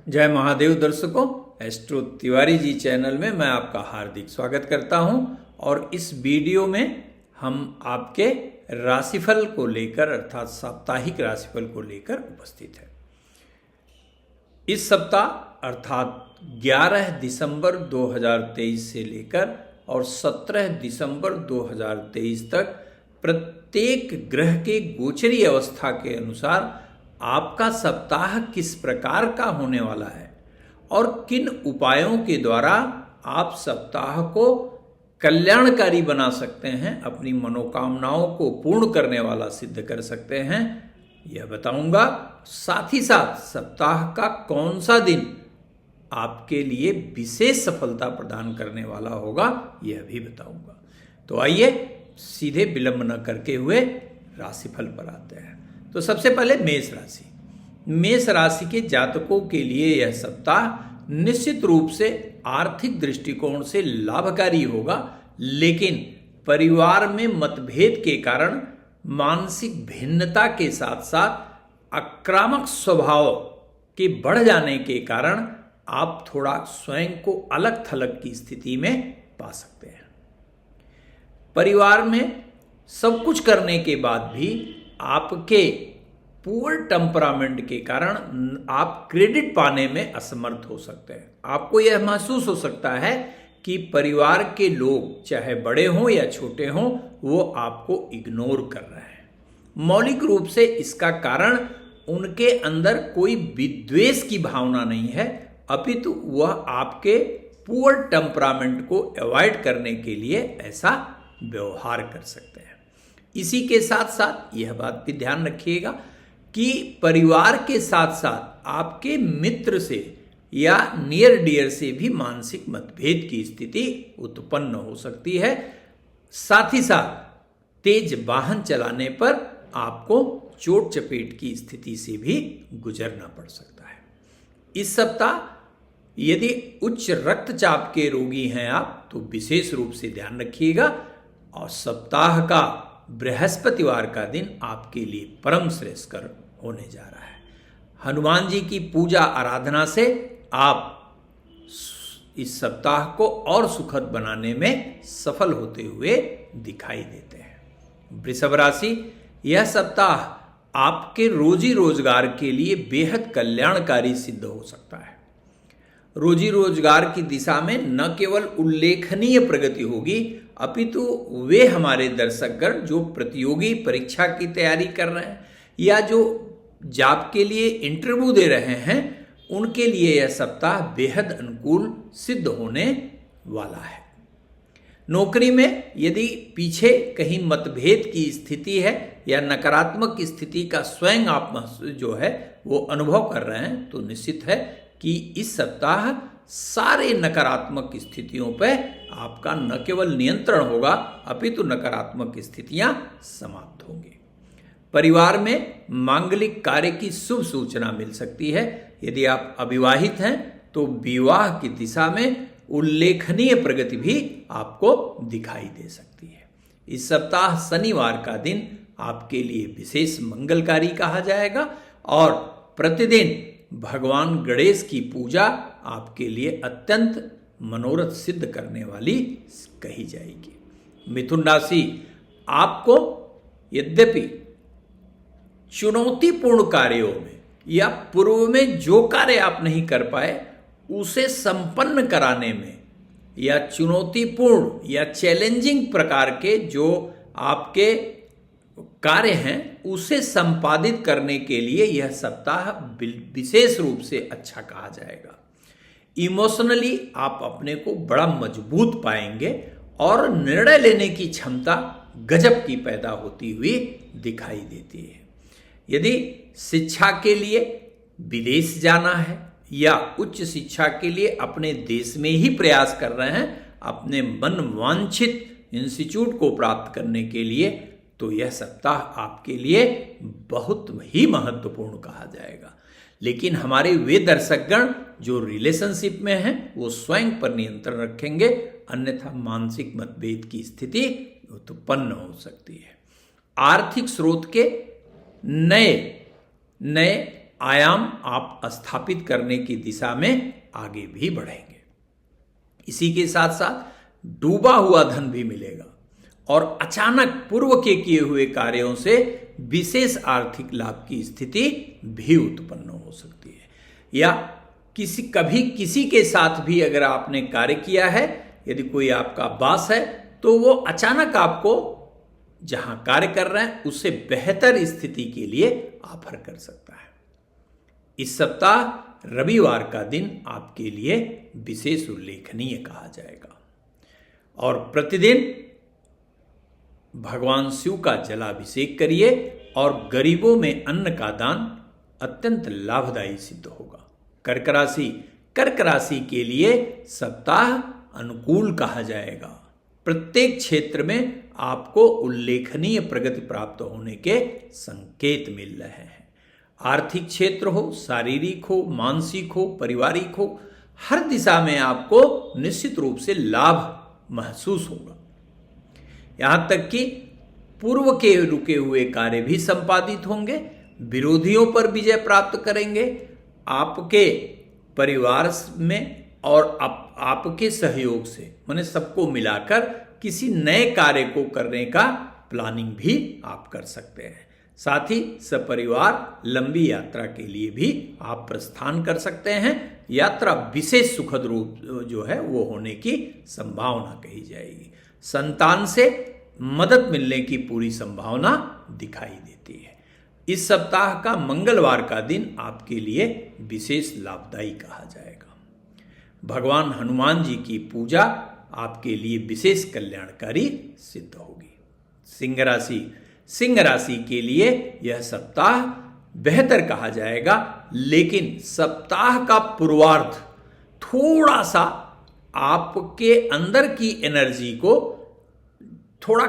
जय महादेव दर्शकों, astro Tiwari ji channel में मैं आपका हार्दिक स्वागत करता हूं। और इस वीडियो में हम आपके राशिफल को लेकर अर्थात साप्ताहिक राशिफल को लेकर उपस्थित हैं। इस सप्ताह अर्थात 11 दिसंबर 2023 से लेकर और 17 दिसंबर 2023 तक प्रत्येक ग्रह के गोचरी अवस्था के अनुसार आपका सप्ताह किस प्रकार का होने वाला है और किन उपायों के द्वारा आप सप्ताह को कल्याणकारी बना सकते हैं, अपनी मनोकामनाओं को पूर्ण करने वाला सिद्ध कर सकते हैं, यह बताऊंगा। साथ ही साथ सप्ताह का कौन सा दिन आपके लिए विशेष सफलता प्रदान करने वाला होगा, यह भी बताऊंगा। तो आइए सीधे विलंब न करके हुए राशिफल पर आते हैं। तो सबसे पहले मेष राशि। मेष राशि के जातकों के लिए यह सप्ताह निश्चित रूप से आर्थिक दृष्टिकोण से लाभकारी होगा, लेकिन परिवार में मतभेद के कारण मानसिक भिन्नता के साथ साथ आक्रामक स्वभाव के बढ़ जाने के कारण आप थोड़ा स्वयं को अलग थलग की स्थिति में पा सकते हैं। परिवार में सब कुछ करने के बाद भी आपके पुअर टेम्परामेंट के कारण आप क्रेडिट पाने में असमर्थ हो सकते हैं। आपको यह महसूस हो सकता है कि परिवार के लोग चाहे बड़े हों या छोटे हों, वो आपको इग्नोर कर रहे हैं। मौलिक रूप से इसका कारण उनके अंदर कोई विद्वेष की भावना नहीं है, अपितु वह आपके पुअर टेम्परामेंट को अवॉइड करने के लिए ऐसा व्यवहार कर सकते हैं। इसी के साथ साथ यह बात भी ध्यान रखिएगा कि परिवार के साथ साथ आपके मित्र से या नियर डियर से भी मानसिक मतभेद की स्थिति उत्पन्न हो सकती है। साथ ही साथ तेज वाहन चलाने पर आपको चोट चपेट की स्थिति से भी गुजरना पड़ सकता है। इस सप्ताह यदि उच्च रक्तचाप के रोगी हैं आप, तो विशेष रूप से ध्यान रखिएगा। और सप्ताह का बृहस्पतिवार का दिन आपके लिए परम श्रेयस्कर होने जा रहा है। हनुमान जी की पूजा आराधना से आप इस सप्ताह को और सुखद बनाने में सफल होते हुए दिखाई देते हैं। वृषभ राशि, यह सप्ताह आपके रोजी रोजगार के लिए बेहद कल्याणकारी सिद्ध हो सकता है। रोजी रोजगार की दिशा में न केवल उल्लेखनीय प्रगति होगी, अपितु वे हमारे दर्शकगण जो प्रतियोगी परीक्षा की तैयारी कर रहे हैं या जो जॉब के लिए इंटरव्यू दे रहे हैं, उनके लिए यह सप्ताह बेहद अनुकूल सिद्ध होने वाला है। नौकरी में यदि पीछे कहीं मतभेद की स्थिति है या नकारात्मक स्थिति का स्वयं आप जो है वो अनुभव कर रहे हैं, तो निश्चित है कि इस सप्ताह सारे नकारात्मक स्थितियों पर आपका न केवल नियंत्रण होगा, अपितु नकारात्मक स्थितियां समाप्त होंगी। परिवार में मांगलिक कार्य की शुभ सूचना मिल सकती है। यदि आप अविवाहित हैं तो विवाह की दिशा में उल्लेखनीय प्रगति भी आपको दिखाई दे सकती है। इस सप्ताह शनिवार का दिन आपके लिए विशेष मंगलकारी कहा जाएगा और प्रतिदिन भगवान गणेश की पूजा आपके लिए अत्यंत मनोरथ सिद्ध करने वाली कही जाएगी। मिथुन राशि, आपको यद्यपि चुनौतीपूर्ण कार्यों में या पूर्व में जो कार्य आप नहीं कर पाए उसे संपन्न कराने में या चुनौतीपूर्ण या चैलेंजिंग प्रकार के जो आपके कार्य हैं उसे संपादित करने के लिए यह सप्ताह विशेष रूप से अच्छा कहा जाएगा। इमोशनली आप अपने को बड़ा मजबूत पाएंगे और निर्णय लेने की क्षमता गजब की पैदा होती हुई दिखाई देती है। यदि शिक्षा के लिए विदेश जाना है या उच्च शिक्षा के लिए अपने देश में ही प्रयास कर रहे हैं अपने मन वांछित इंस्टीट्यूट को प्राप्त करने के लिए, तो यह सप्ताह आपके लिए बहुत ही महत्वपूर्ण कहा जाएगा। लेकिन हमारे वे दर्शकगण जो रिलेशनशिप में हैं वो स्वयं पर नियंत्रण रखेंगे, अन्यथा मानसिक मतभेद की स्थिति उत्पन्न हो सकती है। आर्थिक स्रोत के नए आयाम आप स्थापित करने की दिशा में आगे भी बढ़ेंगे। इसी के साथ साथ डूबा हुआ धन भी मिलेगा और अचानक पूर्व के किए हुए कार्यों से विशेष आर्थिक लाभ की स्थिति भी उत्पन्न हो सकती है। या किसी के साथ भी अगर आपने कार्य किया है, यदि कोई आपका बॉस है, तो वो अचानक आपको जहां कार्य कर रहे हैं उससे बेहतर स्थिति के लिए ऑफर कर सकता है। इस सप्ताह रविवार का दिन आपके लिए विशेष उल्लेखनीय कहा जाएगा और प्रतिदिन भगवान शिव का जलाभिषेक करिए और गरीबों में अन्न का दान अत्यंत लाभदायी सिद्ध होगा। कर्क राशि के लिए सप्ताह अनुकूल कहा जाएगा। प्रत्येक क्षेत्र में आपको उल्लेखनीय प्रगति प्राप्त होने के संकेत मिल रहे हैं। आर्थिक क्षेत्र हो, शारीरिक हो, मानसिक हो, पारिवारिक हो, हर दिशा में आपको निश्चित रूप से लाभ महसूस होगा। यहां तक कि पूर्व के रुके हुए कार्य भी संपादित होंगे, विरोधियों पर विजय प्राप्त करेंगे, आपके परिवार में और आपके सहयोग से माने सबको मिलाकर किसी नए कार्य को करने का प्लानिंग भी आप कर सकते हैं। साथ ही सपरिवार लंबी यात्रा के लिए भी आप प्रस्थान कर सकते हैं। यात्रा विशेष सुखद रूप जो है वो होने की संभावना कही जाएगी। संतान से मदद मिलने की पूरी संभावना दिखाई देती है। इस सप्ताह का मंगलवार का दिन आपके लिए विशेष लाभदायी कहा जाएगा। भगवान हनुमान जी की पूजा आपके लिए विशेष कल्याणकारी सिद्ध होगी। सिंह राशि के लिए यह सप्ताह बेहतर कहा जाएगा, लेकिन सप्ताह का पूर्वार्ध थोड़ा सा आपके अंदर की एनर्जी को थोड़ा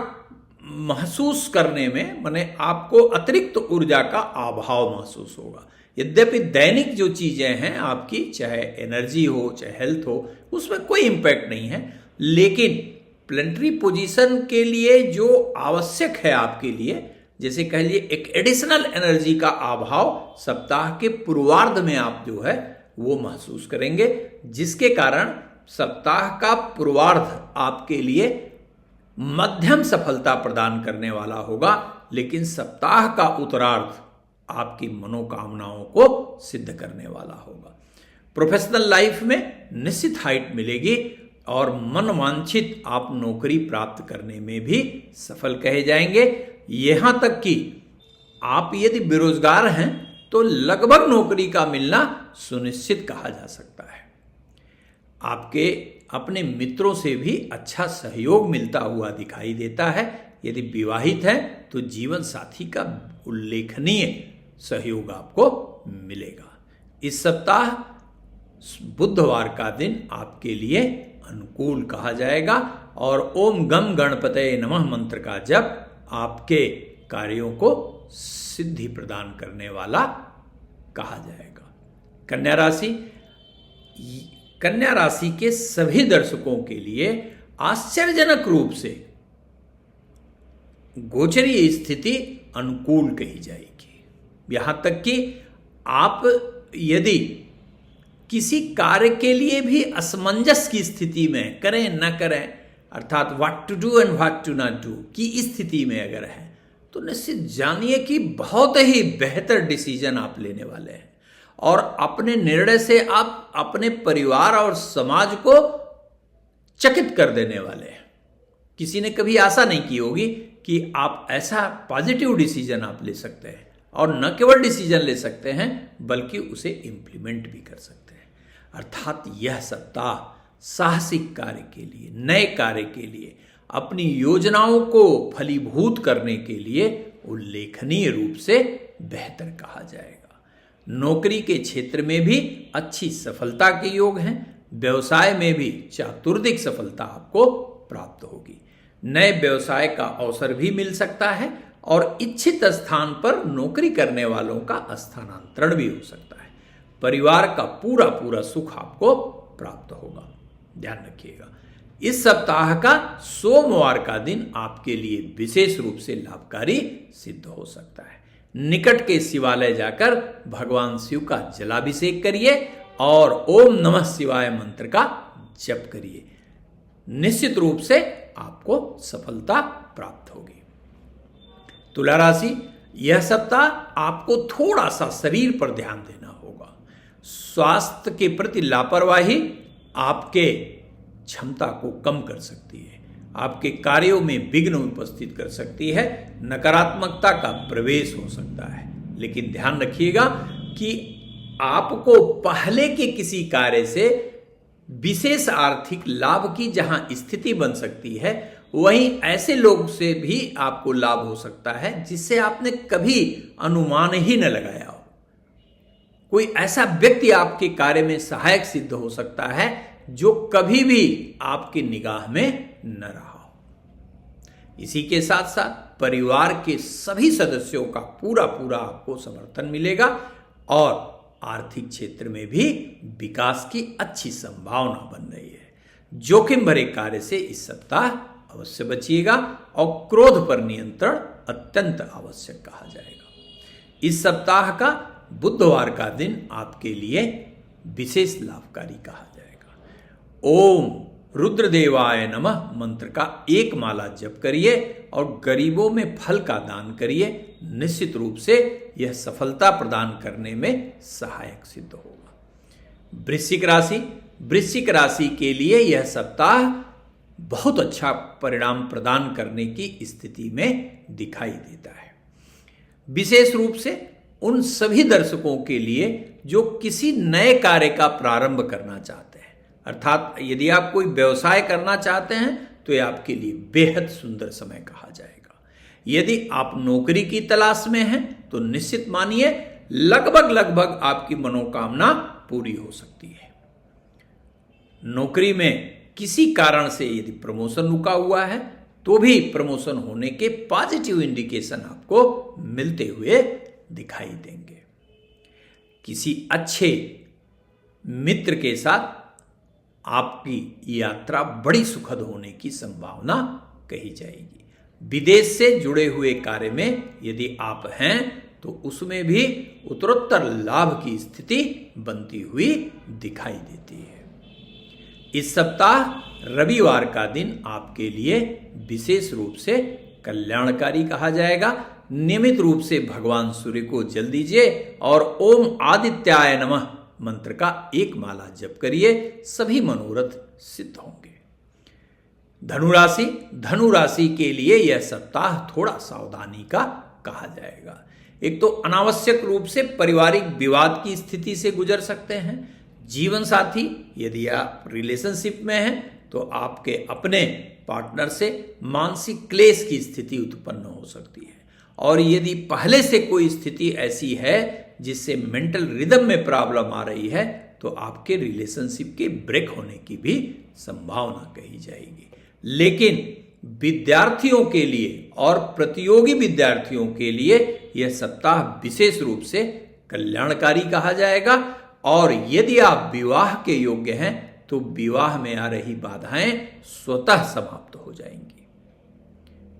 महसूस करने में माने आपको अतिरिक्त ऊर्जा का अभाव महसूस होगा। यद्यपि दैनिक जो चीजें हैं आपकी, चाहे एनर्जी हो चाहे हेल्थ हो, उसमें कोई इंपैक्ट नहीं है, लेकिन प्लेनेटरी पोजीशन के लिए जो आवश्यक है आपके लिए, जैसे कह लिए एक एडिशनल एनर्जी का अभाव सप्ताह के पूर्वार्ध में आप जो है वो महसूस करेंगे, जिसके कारण सप्ताह का पूर्वार्ध आपके लिए मध्यम सफलता प्रदान करने वाला होगा, लेकिन सप्ताह का उत्तरार्ध आपकी मनोकामनाओं को सिद्ध करने वाला होगा। प्रोफेशनल लाइफ में निश्चित हाइट मिलेगी और मनवांछित आप नौकरी प्राप्त करने में भी सफल कहे जाएंगे। यहां तक कि आप यदि बेरोजगार हैं तो लगभग नौकरी का मिलना सुनिश्चित कहा जा सकता है। आपके अपने मित्रों से भी अच्छा सहयोग मिलता हुआ दिखाई देता है। यदि विवाहित हैं तो जीवन साथी का उल्लेखनीय सहयोग आपको मिलेगा। इस सप्ताह बुधवार का दिन आपके लिए अनुकूल कहा जाएगा और ओम गम गणपतये नमः मंत्र का जप आपके कार्यों को सिद्धि प्रदान करने वाला कहा जाएगा। कन्या राशि के सभी दर्शकों के लिए आश्चर्यजनक रूप से गोचरीय स्थिति अनुकूल कही जाएगी। यहां तक कि आप यदि किसी कार्य के लिए भी असमंजस की स्थिति में करें न करें, अर्थात what to do and what to not do की स्थिति में अगर है, तो निश्चित जानिए कि बहुत ही बेहतर डिसीजन आप लेने वाले हैं और अपने निर्णय से आप अपने परिवार और समाज को चकित कर देने वाले हैं। किसी ने कभी आशा नहीं की होगी कि आप ऐसा पॉजिटिव डिसीजन आप ले सकते हैं और न केवल डिसीजन ले सकते हैं बल्कि उसे इंप्लीमेंट भी कर सकते हैं। अर्थात यह सप्ताह साहसिक कार्य के लिए, नए कार्य के लिए, अपनी योजनाओं को फलीभूत करने के लिए उल्लेखनीय रूप से बेहतर कहा जाएगा। नौकरी के क्षेत्र में भी अच्छी सफलता के योग हैं। व्यवसाय में भी चातुर्दिक सफलता आपको प्राप्त होगी। नए व्यवसाय का अवसर भी मिल सकता है और इच्छित स्थान पर नौकरी करने वालों का स्थानांतरण भी हो सकता है। परिवार का पूरा सुख आपको प्राप्त होगा। ध्यान रखिएगा, इस सप्ताह का सोमवार का दिन आपके लिए विशेष रूप से लाभकारी सिद्ध हो सकता है। निकट के शिवालय जाकर भगवान शिव का जलाभिषेक करिए और ओम नमः शिवाय मंत्र का जप करिए। निश्चित रूप से आपको सफलता प्राप्त होगी। तुला राशि, यह सप्ताह आपको थोड़ा सा शरीर पर ध्यान देना होगा। स्वास्थ्य के प्रति लापरवाही आपके क्षमता को कम कर सकती है, आपके कार्यों में विघ्न उपस्थित कर सकती है, नकारात्मकता का प्रवेश हो सकता है। लेकिन ध्यान रखिएगा कि आपको पहले के किसी कार्य से विशेष आर्थिक लाभ की जहां स्थिति बन सकती है, वहीं ऐसे लोग से भी आपको लाभ हो सकता है जिससे आपने कभी अनुमान ही न लगाया हो। कोई ऐसा व्यक्ति आपके कार्य में सहायक सिद्ध हो सकता है जो कभी भी आपकी निगाह में न रहा हो। इसी के साथ साथ परिवार के सभी सदस्यों का पूरा आपको समर्थन मिलेगा और आर्थिक क्षेत्र में भी विकास की अच्छी संभावना बन रही है। जोखिम भरे कार्य से इस सप्ताह अवश्य बचिएगा और क्रोध पर नियंत्रण अत्यंत आवश्यक कहा जाएगा। इस सप्ताह का बुधवार का दिन आपके लिए विशेष लाभकारी कहा जाएगा। ओम रुद्रदेवाय नमः मंत्र का एक माला जप करिए और गरीबों में फल का दान करिए। निश्चित रूप से यह सफलता प्रदान करने में सहायक सिद्ध होगा। वृश्चिक राशि के लिए यह सप्ताह बहुत अच्छा परिणाम प्रदान करने की स्थिति में दिखाई देता है। विशेष रूप से उन सभी दर्शकों के लिए जो किसी नए कार्य का प्रारंभ करना चाहते हैं, अर्थात यदि आप कोई व्यवसाय करना चाहते हैं तो यह आपके लिए बेहद सुंदर समय कहा जाएगा। यदि आप नौकरी की तलाश में हैं तो निश्चित मानिए लगभग आपकी मनोकामना पूरी हो सकती है। नौकरी में किसी कारण से यदि प्रमोशन रुका हुआ है तो भी प्रमोशन होने के पॉजिटिव इंडिकेशन आपको मिलते हुए दिखाई देंगे। किसी अच्छे मित्र के साथ आपकी यात्रा बड़ी सुखद होने की संभावना कही जाएगी। विदेश से जुड़े हुए कार्य में यदि आप हैं तो उसमें भी उत्तरोत्तर लाभ की स्थिति बनती हुई दिखाई देती है। इस सप्ताह रविवार का दिन आपके लिए विशेष रूप से कल्याणकारी कहा जाएगा। नियमित रूप से भगवान सूर्य को जल दीजिए और ओम आदित्याय नमः मंत्र का एक माला जप करिए। सभी मनोरथ सिद्ध होंगे। धनु राशि के लिए यह सप्ताह थोड़ा सावधानी का कहा जाएगा। एक तो अनावश्यक रूप से पारिवारिक विवाद की स्थिति से गुजर सकते हैं। जीवन साथी यदि आप रिलेशनशिप में हैं तो आपके अपने पार्टनर से मानसिक क्लेश की स्थिति उत्पन्न हो सकती है। और यदि पहले से कोई स्थिति ऐसी है जिससे मेंटल रिदम में प्रॉब्लम आ रही है तो आपके रिलेशनशिप के ब्रेक होने की भी संभावना कही जाएगी। लेकिन विद्यार्थियों के लिए और प्रतियोगी विद्यार्थियों के लिए यह सप्ताह विशेष रूप से कल्याणकारी कहा जाएगा। और यदि आप विवाह के योग्य हैं तो विवाह में आ रही बाधाएं स्वतः समाप्त हो जाएंगी।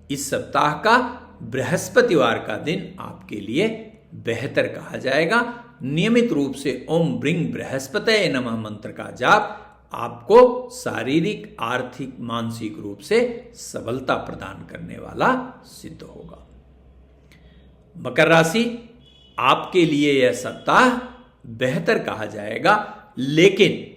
इस सप्ताह का बृहस्पतिवार का दिन आपके लिए बेहतर कहा जाएगा। नियमित रूप से ओम ब्रिंग बृहस्पतये नमः मंत्र का जाप आपको शारीरिक, आर्थिक, मानसिक रूप से सबलता प्रदान करने वाला सिद्ध होगा। मकर राशि, आपके लिए यह सप्ताह बेहतर कहा जाएगा, लेकिन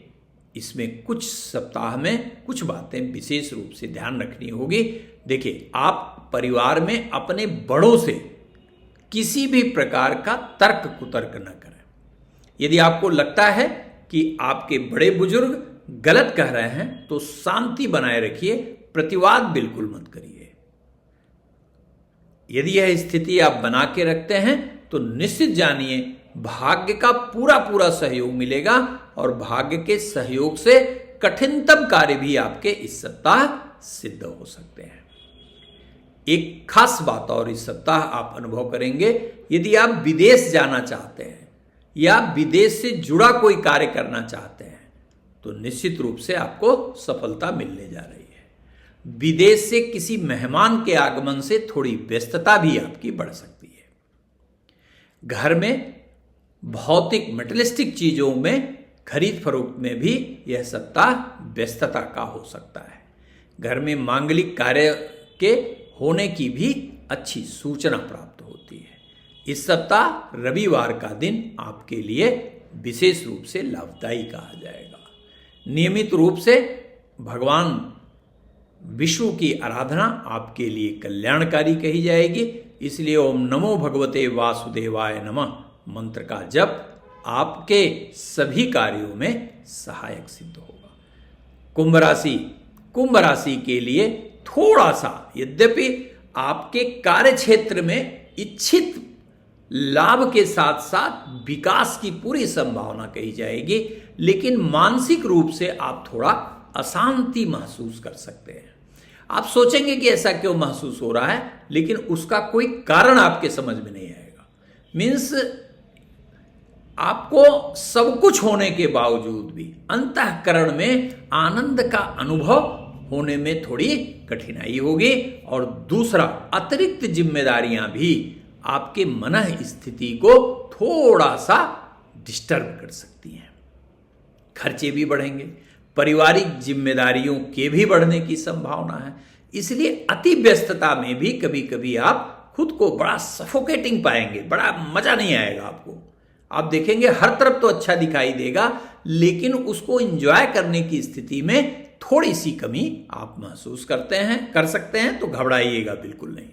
इसमें कुछ सप्ताह में कुछ बातें विशेष रूप से ध्यान रखनी होगी। देखिए, आप परिवार में अपने बड़ों से किसी भी प्रकार का तर्क कुतर्क न करें। यदि आपको लगता है कि आपके बड़े बुजुर्ग गलत कह रहे हैं तो शांति बनाए रखिए, प्रतिवाद बिल्कुल मत करिए। यदि यह स्थिति आप बना के रखते हैं तो निश्चित जानिए भाग्य का पूरा सहयोग मिलेगा और भाग्य के सहयोग से कठिनतम कार्य भी आपके इस सप्ताह सिद्ध हो सकते हैं। एक खास बात और इस सप्ताह आप अनुभव करेंगे, यदि आप विदेश जाना चाहते हैं या विदेश से जुड़ा कोई कार्य करना चाहते हैं तो निश्चित रूप से आपको सफलता मिलने जा रही है। विदेश से किसी मेहमान के आगमन से थोड़ी व्यस्तता भी आपकी बढ़ सकती है। घर में भौतिक मटेरियलिस्टिक चीजों में खरीद फरोख्त में भी यह सप्ताह व्यस्तता का हो सकता है। घर में मांगलिक कार्य के होने की भी अच्छी सूचना प्राप्त होती है। इस सप्ताह रविवार का दिन आपके लिए विशेष रूप से लाभदायी कहा जाएगा। नियमित रूप से भगवान विष्णु की आराधना आपके लिए कल्याणकारी कही जाएगी। इसलिए ओम नमो भगवते वासुदेवाय नमः मंत्र का जप आपके सभी कार्यों में सहायक सिद्ध होगा। कुंभ राशि के लिए थोड़ा सा, यद्यपि आपके कार्य क्षेत्र में इच्छित लाभ के साथ साथ विकास की पूरी संभावना कही जाएगी, लेकिन मानसिक रूप से आप थोड़ा अशांति महसूस कर सकते हैं। आप सोचेंगे कि ऐसा क्यों महसूस हो रहा है, लेकिन उसका कोई कारण आपके समझ में नहीं आएगा। मीन्स आपको सब कुछ होने के बावजूद भी अंतःकरण में आनंद का अनुभव होने में थोड़ी कठिनाई होगी। और दूसरा, अतिरिक्त जिम्मेदारियां भी आपके मन स्थिति को थोड़ा सा डिस्टर्ब कर सकती हैं। खर्चे भी बढ़ेंगे, पारिवारिक जिम्मेदारियों के भी बढ़ने की संभावना है। इसलिए अति व्यस्तता में भी कभी कभी आप खुद को बड़ा सफोकेटिंग पाएंगे, बड़ा मजा नहीं आएगा आपको। आप देखेंगे हर तरफ तो अच्छा दिखाई देगा, लेकिन उसको एंजॉय करने की स्थिति में थोड़ी सी कमी आप महसूस कर सकते हैं, तो घबराइएगा बिल्कुल नहीं।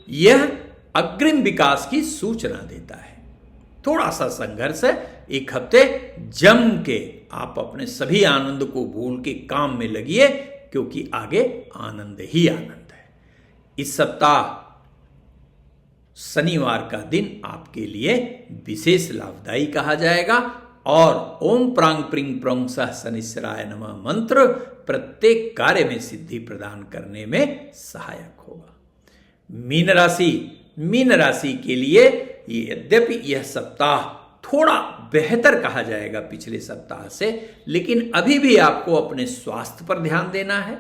यह अग्रिम विकास की सूचना देता है। थोड़ा सा संघर्ष है, एक हफ्ते जम के आप अपने सभी आनंद को भूल के काम में लगिए, क्योंकि आगे आनंद ही आनंद है। इस सप्ताह शनिवार का दिन आपके लिए विशेष लाभदायी कहा जाएगा और ओम प्रांग प्रिंग प्रोंग सह शनिश्चराय नमः मंत्र प्रत्येक कार्य में सिद्धि प्रदान करने में सहायक होगा। मीन राशि के लिए यद्यपि यह सप्ताह थोड़ा बेहतर कहा जाएगा पिछले सप्ताह से, लेकिन अभी भी आपको अपने स्वास्थ्य पर ध्यान देना है,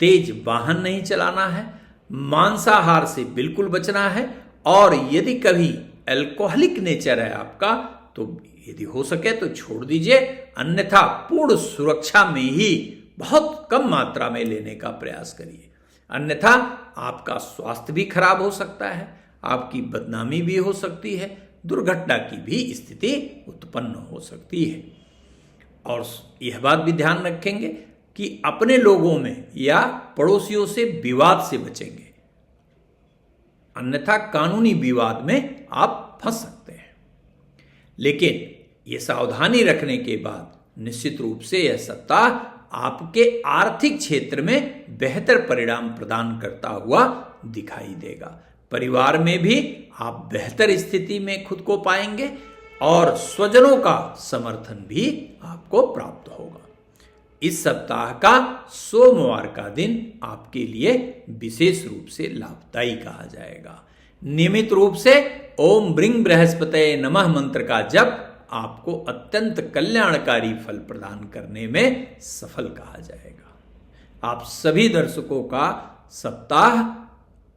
तेज वाहन नहीं चलाना है, मांसाहार से बिल्कुल बचना है, और यदि कभी अल्कोहलिक नेचर है आपका तो यदि हो सके तो छोड़ दीजिए, अन्यथा पूर्ण सुरक्षा में ही बहुत कम मात्रा में लेने का प्रयास करिए। अन्यथा आपका स्वास्थ्य भी खराब हो सकता है, आपकी बदनामी भी हो सकती है, दुर्घटना की भी स्थिति उत्पन्न हो सकती है। और यह बात भी ध्यान रखेंगे कि अपने लोगों में या पड़ोसियों से विवाद से बचेंगे, अन्यथा कानूनी विवाद में आप फंस सकते हैं। लेकिन यह सावधानी रखने के बाद निश्चित रूप से यह सप्ताह आपके आर्थिक क्षेत्र में बेहतर परिणाम प्रदान करता हुआ दिखाई देगा। परिवार में भी आप बेहतर स्थिति में खुद को पाएंगे और स्वजनों का समर्थन भी आपको प्राप्त होगा। इस सप्ताह का सोमवार का दिन आपके लिए विशेष रूप से लाभदायी कहा जाएगा। नियमित रूप से ओम ब्रिंग बृहस्पतये नमः मंत्र का जप आपको अत्यंत कल्याणकारी फल प्रदान करने में सफल कहा जाएगा। आप सभी दर्शकों का सप्ताह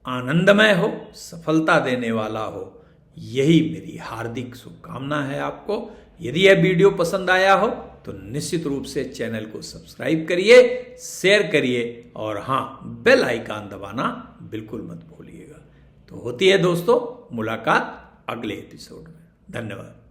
आनंदमय हो, सफलता देने वाला हो, यही मेरी हार्दिक शुभकामना है आपको। यदि यह वीडियो पसंद आया हो तो निश्चित रूप से चैनल को सब्सक्राइब करिए, शेयर करिए और हाँ, बेल आइकन दबाना बिल्कुल मत भूलिएगा। तो होती है दोस्तों मुलाकात अगले एपिसोड में। धन्यवाद।